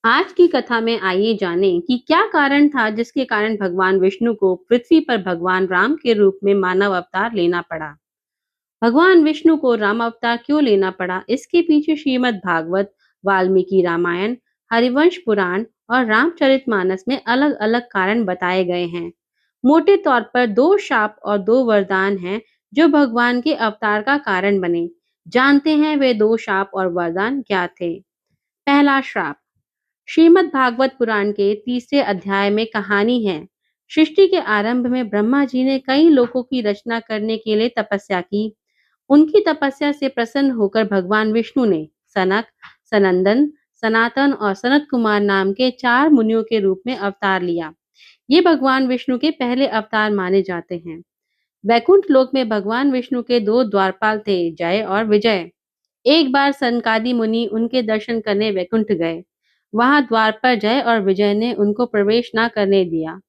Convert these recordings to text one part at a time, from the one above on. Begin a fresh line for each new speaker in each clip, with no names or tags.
आज की कथा में आइए जानें कि क्या कारण था जिसके कारण भगवान विष्णु को पृथ्वी पर भगवान राम के रूप में मानव अवतार लेना पड़ा। भगवान विष्णु को राम अवतार क्यों लेना पड़ा, इसके पीछे श्रीमद् भागवत, वाल्मीकि रामायण, हरिवंश पुराण और रामचरितमानस में अलग-अलग कारण बताए गए हैं। मोटे तौर पर दो शाप और दो वरदान हैं जो भगवान के अवतार का कारण बने। जानते हैं वे दो शाप और वरदान क्या थे। पहला श्राप। श्रीमद् भागवत पुराण के तीसरे अध्याय में कहानी है। सृष्टि के आरंभ में ब्रह्मा जी ने कई लोकों की रचना करने के लिए तपस्या की। उनकी तपस्या से प्रसन्न होकर भगवान विष्णु ने सनक, सनंदन, सनातन और सनत कुमार नाम के चार मुनियों के रूप में अवतार लिया। ये भगवान विष्णु के पहले अवतार माने जाते हैं। वैकुंठ लोक में भगवान विष्णु के दो द्वारपाल थे, जय और विजय। एक बार सनकादि मुनि उनके दर्शन करने वैकुंठ गए। वहां द्वार पर जय और विजय ने उनको प्रवेश न करने दिया,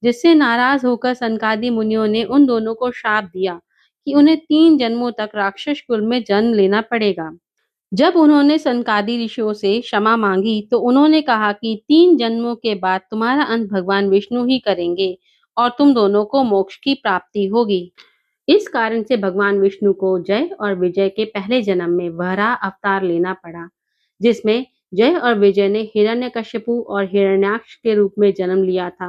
जिससे नाराज होकर सनकादि मुनियों ने उन दोनों को श्राप दिया कि उन्हें 3 जन्मों तक राक्षस कुल में जन्म लेना पड़ेगा। जब उन्होंने सनकादि ऋषियों से क्षमा मांगी तो उन्होंने कहा कि 3 जन्मों के बाद तुम्हारा अंत भगवान विष्णु ही करेंगे और तुम दोनों को मोक्ष की प्राप्ति होगी। इस कारण से भगवान विष्णु को जय और विजय के पहले जन्म में वराह अवतार लेना पड़ा, जिसमें जय और विजय ने हिरण्यकश्यपु और हिरण्याक्ष के रूप में जन्म लिया था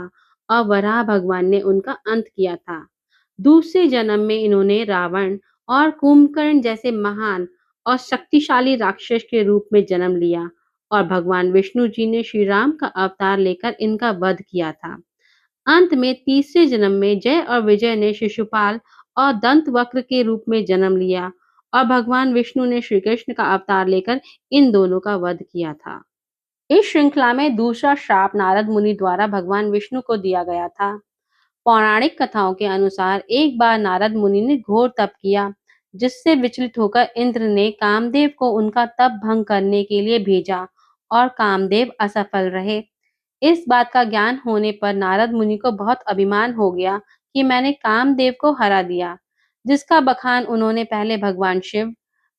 और वराह भगवान ने उनका अंत किया था। दूसरे जन्म में इन्होंने रावण और कुंभकर्ण जैसे महान और शक्तिशाली राक्षस के रूप में जन्म लिया और भगवान विष्णु जी ने श्री राम का अवतार लेकर इनका वध किया था। अंत में तीसरे जन्म में जय और विजय ने शिशुपाल और दंतवक्र के रूप में जन्म लिया और भगवान विष्णु ने श्री कृष्ण का अवतार लेकर इन दोनों का वध किया था। इस श्रृंखला में दूसरा श्राप नारद मुनि द्वारा भगवान विष्णु को दिया गया था। पौराणिक कथाओं के अनुसार एक बार नारद मुनि ने घोर तप किया, जिससे विचलित होकर इंद्र ने कामदेव को उनका तप भंग करने के लिए भेजा और कामदेव असफल रहे। इस बात का ज्ञान होने पर नारद मुनि को बहुत अभिमान हो गया कि मैंने कामदेव को हरा दिया, जिसका बखान उन्होंने पहले भगवान शिव,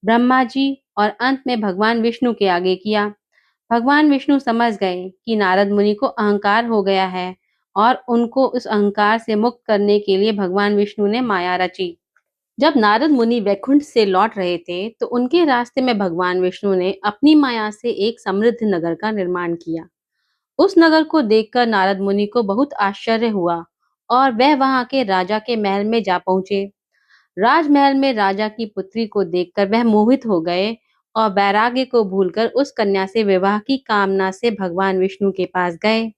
ब्रह्मा जी और अंत में भगवान विष्णु के आगे किया। भगवान विष्णु समझ गए कि नारद मुनि को अहंकार हो गया है और उनको उस अहंकार से मुक्त करने के लिए भगवान विष्णु ने माया रची। जब नारद मुनि वैकुंठ से लौट रहे थे, तो उनके रास्ते में भगवान विष्णु ने अपनी माया से एक समृद्ध नगर का निर्माण किया। उस नगर को देखकर नारद मुनि को बहुत आश्चर्य हुआ और वह वहां के राजा के महल में जा पहुंचे। राजमहल में राजा की पुत्री को देखकर वह मोहित हो गए और वैराग्य को भूलकर उस कन्या से विवाह की कामना से भगवान विष्णु के पास गए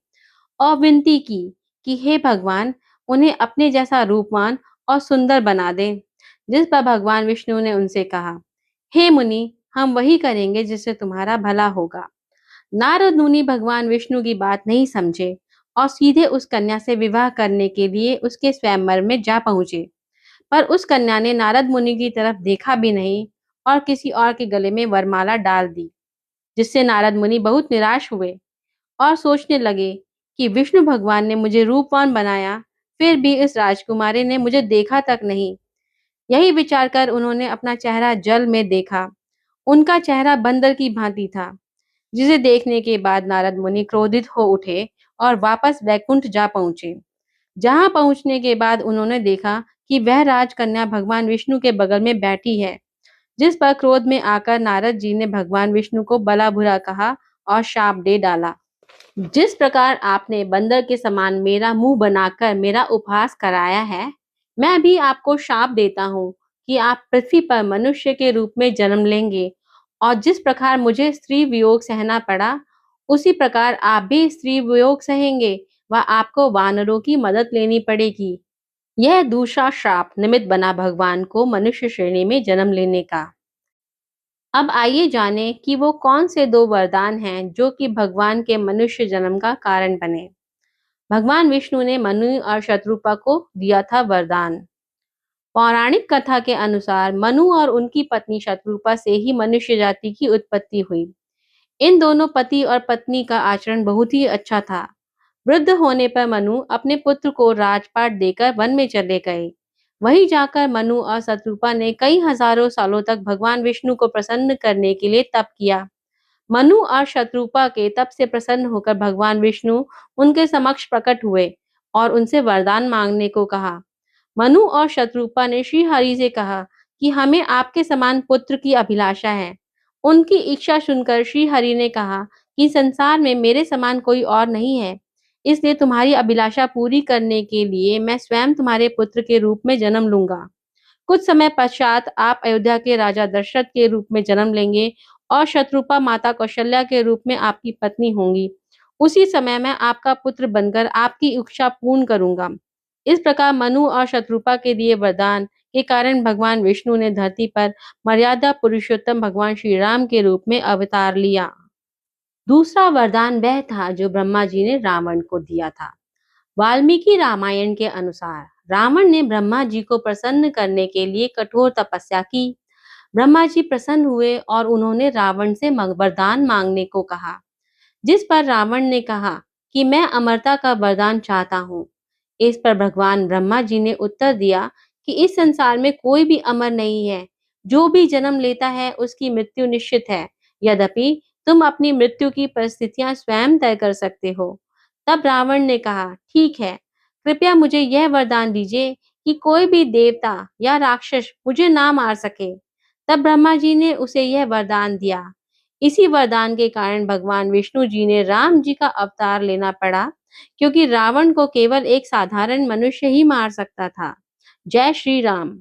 और विनती की कि हे भगवान, उन्हें अपने जैसा रूपवान और सुंदर बना दे। जिस पर भगवान विष्णु ने उनसे कहा, हे मुनि, हम वही करेंगे जिससे तुम्हारा भला होगा। नारद मुनि भगवान विष्णु की बात नहीं समझे और सीधे उस कन्या से विवाह करने के लिए उसके स्वयंवर में जा पहुंचे। पर उस कन्या ने नारद मुनि की तरफ देखा भी नहीं और किसी और के गले में वरमाला डाल दी, जिससे नारद मुनि बहुत निराश हुए और सोचने लगे कि विष्णु भगवान ने मुझे रूपवान बनाया, फिर भी इस राजकुमारी ने मुझे देखा तक नहीं। यही विचार कर उन्होंने अपना चेहरा जल में देखा। उनका चेहरा बंदर की भांति था, जिसे देखने के बाद नारद मुनि क्रोधित हो उठे और वापस वैकुंठ जा पहुंचे। जहां पहुंचने के बाद उन्होंने देखा कि वह राजकन्या भगवान विष्णु के बगल में बैठी है, जिस पर क्रोध में आकर नारद जी ने भगवान विष्णु को भला बुरा कहा और शाप दे डाला। जिस प्रकार आपने बंदर के समान मेरा मुंह बनाकर मेरा उपहास कराया है, मैं भी आपको शाप देता हूँ कि आप पृथ्वी पर मनुष्य के रूप में जन्म लेंगे और जिस प्रकार मुझे स्त्री वियोग सहना पड़ा, उसी प्रकार आप भी स्त्री वियोग सहेंगे व आपको वानरों की मदद लेनी पड़ेगी। यह दूसरा श्राप निमित्त बना भगवान को मनुष्य श्रेणी में जन्म लेने का। अब आइए जानें कि वो कौन से दो वरदान हैं जो कि भगवान के मनुष्य जन्म का कारण बने। भगवान विष्णु ने मनु और शत्रुपा को दिया था वरदान। पौराणिक कथा के अनुसार मनु और उनकी पत्नी शत्रुपा से ही मनुष्य जाति की उत्पत्ति हुई। इन दोनों पति और पत्नी का आचरण बहुत ही अच्छा था। वृद्ध होने पर मनु अपने पुत्र को राजपाट देकर वन में चले गए। वहीं जाकर मनु और शत्रुपा ने कई हजारों सालों तक भगवान विष्णु को प्रसन्न करने के लिए तप किया। मनु और शत्रुपा के तप से प्रसन्न होकर भगवान विष्णु उनके समक्ष प्रकट हुए और उनसे वरदान मांगने को कहा। मनु और शत्रुपा ने श्री हरि से कहा कि हमें आपके समान पुत्र की अभिलाषा है। उनकी इच्छा सुनकर श्री हरि ने कहा कि संसार में मेरे समान कोई और नहीं है, इसलिए तुम्हारी अभिलाषा पूरी करने के लिए मैं स्वयं तुम्हारे पुत्र के रूप में जन्म लूंगा। कुछ समय पश्चात आप अयोध्या के राजा दशरथ के रूप में जन्म लेंगे और शत्रुपा माता कौशल्या के रूप में आपकी पत्नी होंगी। उसी समय मैं आपका पुत्र बनकर आपकी इच्छा पूर्ण करूंगा। इस प्रकार मनु और शत्रुपा के दिए वरदान के कारण भगवान विष्णु ने धरती पर मर्यादा पुरुषोत्तम भगवान श्री राम के रूप में अवतार लिया। दूसरा वरदान वह था जो ब्रह्मा जी ने रावण को दिया था। वाल्मीकि रामायण के अनुसार रावण ने ब्रह्मा जी को प्रसन्न करने के लिए कठोर तपस्या की। ब्रह्मा जी प्रसन्न हुए और उन्होंने रावण से वरदान मांगने को कहा, जिस पर रावण ने कहा कि मैं अमरता का वरदान चाहता हूँ। इस पर भगवान ब्रह्मा जी ने उत्तर दिया कि इस संसार में कोई भी अमर नहीं है, जो भी जन्म लेता है उसकी मृत्यु निश्चित है। यद्यपि तुम अपनी मृत्यु की परिस्थितियां स्वयं तय कर सकते हो। तब रावण ने कहा, ठीक है, कृपया मुझे यह वरदान दीजिए कि कोई भी देवता या राक्षस मुझे ना मार सके। तब ब्रह्मा जी ने उसे यह वरदान दिया। इसी वरदान के कारण भगवान विष्णु जी ने राम जी का अवतार लेना पड़ा, क्योंकि रावण को केवल एक साधारण मनुष्य ही मार सकता था। जय श्री राम।